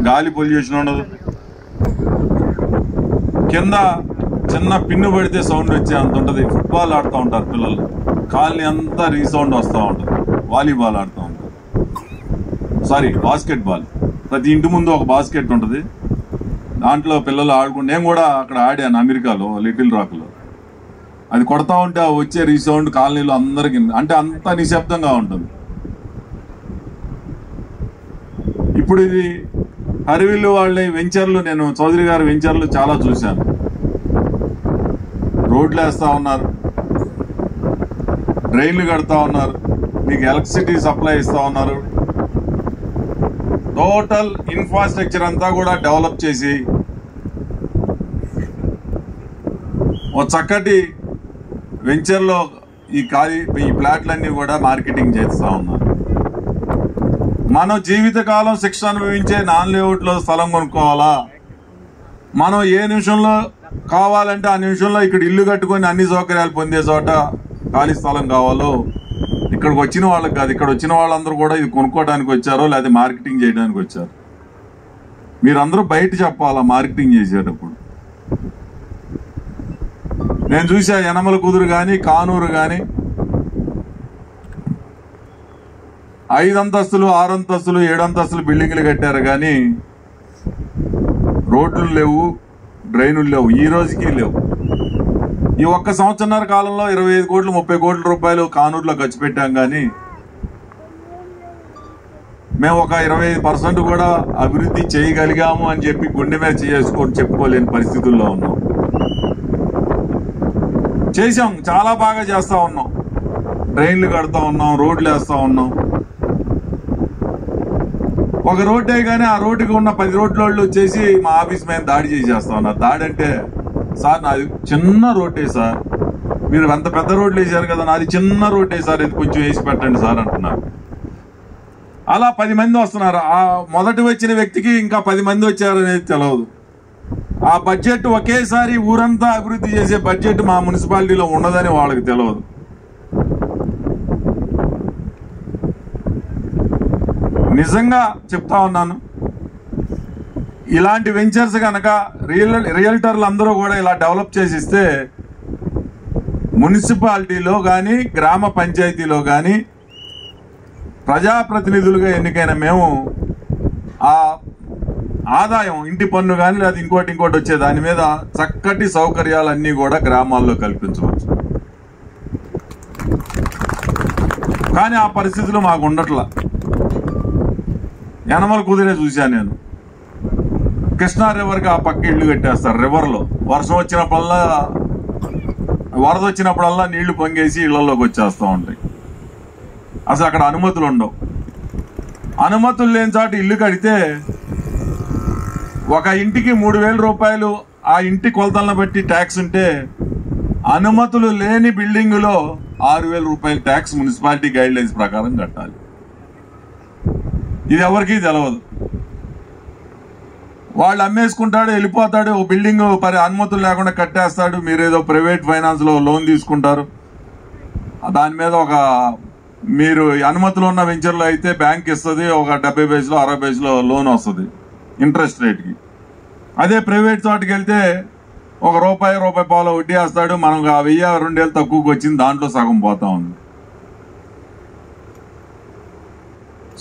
గాలి పొల్యూషన్ ఉండదు, కింద చిన్న పిన్ను పడితే సౌండ్ వచ్చే అంత ఉంటుంది. ఫుట్బాల్ ఆడుతూ ఉంటారు పిల్లలు, కాలనీ అంతా రీసౌండ్ వస్తూ ఉంటుంది. వాలీబాల్ ఆడుతూ ఉంటారు, బాస్కెట్ బాల్. ప్రతి ఇంటి ముందు ఒక బాస్కెట్ ఉంటుంది, దాంట్లో పిల్లలు ఆడుకుంటే, నేను కూడా అక్కడ ఆడాను అమెరికాలో లిటిల్ రాక్లో. అది కొడతా ఉంటే వచ్చే రీసౌండ్ కాలనీలో అందరికి, అంటే అంత నిశ్శబ్దంగా ఉంటుంది. ఇప్పుడు ఇది హరివిల్లు వాళ్ళ వెంచర్లు, నేను చౌదరి గారి వెంచర్లు చాలా చూశాను. రోడ్లు వేస్తూ ఉన్నారు, డ్రైన్లు కడతా ఉన్నారు, మీకు ఎలక్ట్రిసిటీ సప్లై ఇస్తూ ఉన్నారు. టోటల్ ఇన్ఫ్రాస్ట్రక్చర్ అంతా కూడా డెవలప్ చేసి ఓ చక్కటి వెంచర్లో ఈ ప్లాట్లన్నీ కూడా మార్కెటింగ్ చేస్తూ ఉన్నారు. మనం జీవితకాలం శిక్ష అనుభవించే నాన్ లేఅవుట్లో స్థలం కొనుక్కోవాలా? మనం ఏ నిమిషంలో కావాలంటే ఆ నిమిషంలో ఇక్కడ ఇల్లు కట్టుకొని అన్ని సౌకర్యాలు పొందే చోట ఖాళీ స్థలం కావాలో, ఇక్కడికి వచ్చిన వాళ్ళకి కాదు, ఇక్కడ వచ్చిన వాళ్ళందరూ కూడా ఇది కొనుక్కోవడానికి వచ్చారో లేదా మార్కెటింగ్ చేయడానికి వచ్చారు. మీరందరూ బయట చెప్పాలా మార్కెటింగ్ చేసేటప్పుడు. నేను చూసా యనమల కుదురు కానీ కానూరు కానీ 5 అంతస్తులు 6 అంతస్తులు 7 అంతస్తులు బిల్డింగ్లు కట్టారు, కానీ రోడ్లు లేవు, డ్రైనులు లేవు, ఈ రోజుకి లేవు. ఈ ఒక్క సంవత్సరన్నర కాలంలో 25 కోట్లు 30 కోట్ల రూపాయలు కానూరులో ఖర్చు పెట్టాం, కానీ మేము ఒక 25% కూడా అభివృద్ధి చేయగలిగాము అని చెప్పి గుండె మీద చేసుకొని చెప్పుకోలేని పరిస్థితుల్లో ఉన్నాం. చేసాం, చాలా బాగా చేస్తా ఉన్నాం, డ్రైన్లు కడతా ఉన్నాం, రోడ్లు వేస్తా ఉన్నాం. ఒక రోడ్డు వేయగానే ఆ రోడ్డుకి ఉన్న 10 రోడ్ల వచ్చేసి మా ఆఫీస్ మీద దాడి చేసేస్తా ఉన్నారు. దాడి అంటే, సార్ నాది చిన్న రోడ్డే సార్, మీరు అంత పెద్ద రోడ్లు వేసారు కదా, నాది చిన్న రోడ్డే సార్, ఇది కొంచెం వేసి పెట్టండి సార్ అంటున్నారు. అలా 10 మంది వస్తున్నారు. ఆ మొదటి వచ్చిన వ్యక్తికి ఇంకా 10 మంది వచ్చారనేది తెలియదు. ఆ బడ్జెట్ ఒకేసారి ఊరంతా అభివృద్ధి చేసే బడ్జెట్ మా మున్సిపాలిటీలో ఉండదని వాళ్ళకి తెలియదు. నిజంగా చెప్తా ఉన్నాను, ఇలాంటి వెంచర్స్ కనుక రియల్టర్లు అందరూ కూడా ఇలా డెవలప్ చేసిస్తే మున్సిపాలిటీలో కానీ గ్రామ పంచాయతీలో కానీ ప్రజాప్రతినిధులుగా ఎన్నికైన మేము ఆ ఆదాయం, ఇంటి పన్ను కానీ లేదా ఇంకోటి వచ్చే దాని మీద చక్కటి సౌకర్యాలన్నీ కూడా గ్రామాల్లో కల్పించవచ్చు. కానీ ఆ పరిస్థితులు మాకు ఉండట్లా. యనమల కుదిరే చూశాను నేను, కృష్ణా రివర్కి ఆ పక్క ఇళ్ళు కట్టేస్తారు. రివర్లో వర్షం వచ్చినప్పుడల్లా, వరద వచ్చినప్పుడల్లా నీళ్లు పొంగేసి ఇళ్లలోకి వచ్చేస్తూ ఉంటాయి. అసలు అక్కడ అనుమతులు ఉండవు. అనుమతులు లేని చోట ఇల్లు కడితే ఒక ఇంటికి 3,000 రూపాయలు ఆ ఇంటి కొలతలను బట్టి ట్యాక్స్ ఉంటే, అనుమతులు లేని బిల్డింగులో 6,000 రూపాయలు ట్యాక్స్ మున్సిపాలిటీ గైడ్ లైన్స్ ప్రకారం కట్టాలి. ఇది ఎవరికీ తెలియదు. వాళ్ళు అమ్మేసుకుంటాడు, వెళ్ళిపోతాడు, ఒక బిల్డింగ్ అనుమతులు లేకుండా కట్టేస్తాడు. మీరేదో ప్రైవేట్ ఫైనాన్స్ లో లోన్ తీసుకుంటారు, దాని మీద మీరు అనుమతులు ఉన్న వెంచర్లో అయితే బ్యాంక్ ఇస్తుంది, ఒక 70 పైసలు 60 పైసలు లోన్ వస్తుంది ఇంట్రెస్ట్ రేట్కి. అదే ప్రైవేట్ చోటుకి వెళ్తే ₹1 ₹1.5 వడ్డీ వేస్తాడు. మనం 1000-2000 తక్కువకి వచ్చింది, దాంట్లో సగం పోతా ఉంది.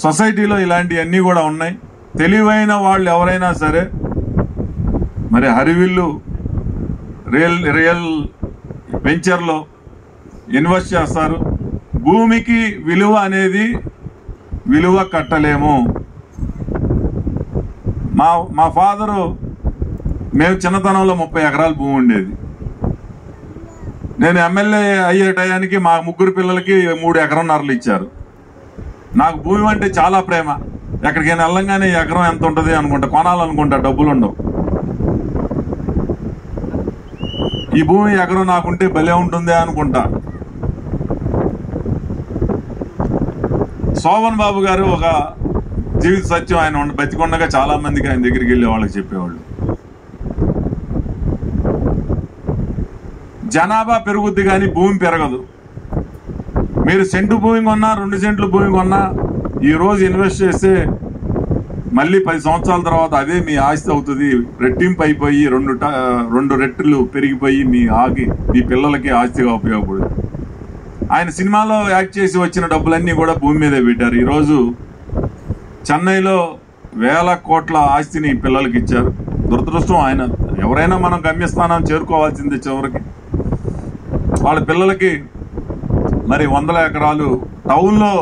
సొసైటీలో ఇలాంటివన్నీ కూడా ఉన్నాయి. తెలివైన వాళ్ళు ఎవరైనా సరే మరి హరివిల్లు రియల్ వెంచర్లో ఇన్వెస్ట్ చేస్తారు. భూమికి విలువ అనేది విలువ కట్టలేము. మా ఫాదరు, మేము చిన్నతనంలో 30 ఎకరాల భూమి ఉండేది. నేను ఎమ్మెల్యే అయ్యే టయానికి మా 3 పిల్లలకి 3 ఎకరన్నరలు ఇచ్చారు. నాకు భూమి అంటే చాలా ప్రేమ. ఎక్కడికైనా వెళ్ళంగానే ఎకరం ఎంత ఉంటుంది అనుకుంటా, కొనాలనుకుంటా, డబ్బులు ఉండవు. ఈ భూమి ఎకరం నాకుంటే భలే ఉంటుంది అనుకుంటా. శోభన్ బాబు గారు ఒక జీవిత సత్యం, ఆయన బతికొండగా చాలా మందికి ఆయన దగ్గరికి వెళ్ళే వాళ్ళకి చెప్పేవాళ్ళు, జనాభా పెరుగుద్ది కానీ భూమి పెరగదు. మీరు సెంటు భూమి కొన్నా 2 సెంట్లు భూమి కొన్నా ఈ రోజు ఇన్వెస్ట్ చేస్తే మళ్ళీ 10 సంవత్సరాల తర్వాత అదే మీ ఆస్తి అవుతుంది, రెట్టింపు అయిపోయి 2 రెట్లు పెరిగిపోయి మీ పిల్లలకి ఆస్తిగా ఉపయోగపడుతుంది. ఆయన సినిమాలో యాక్ట్ చేసి వచ్చిన డబ్బులన్నీ కూడా భూమి మీదే పెట్టారు. ఈరోజు చెన్నైలో 1000 కోట్ల ఆస్తిని పిల్లలకి ఇచ్చారు. దురదృష్టం, ఆయన ఎవరైనా మనం గమ్యస్థానం చేరుకోవాల్సిందే చివరికి. వాళ్ళ పిల్లలకి మరి 100 ఎకరాలు టౌన్లో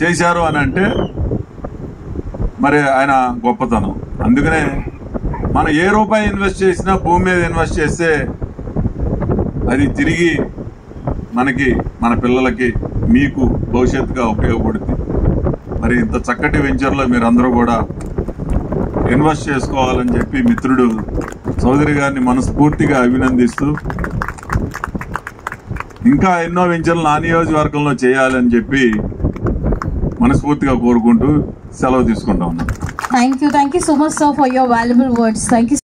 చేశారు అని అంటే మరి ఆయన గొప్పతనం. అందుకనే మనం ఏ రూపాయి ఇన్వెస్ట్ చేసినా భూమి మీద ఇన్వెస్ట్ చేస్తే అది తిరిగి మనకి, మన పిల్లలకి, మీకు భవిష్యత్తుగా ఉపయోగపడుతుంది. మరి ఇంత చక్కటి వెంచర్లో మీరందరూ కూడా ఇన్వెస్ట్ చేసుకోవాలని చెప్పి మిత్రుడు చౌదరి గారిని మనస్ఫూర్తిగా అభినందిస్తూ, ఇంకా ఎన్నో వెంచర్లు నా నియోజకవర్గంలో చేయాలని చెప్పి మనస్ఫూర్తిగా కోరుకుంటూ సెలవు తీసుకుంటా ఉన్నాను. Thank you so much, sir, for your valuable words. Thank you.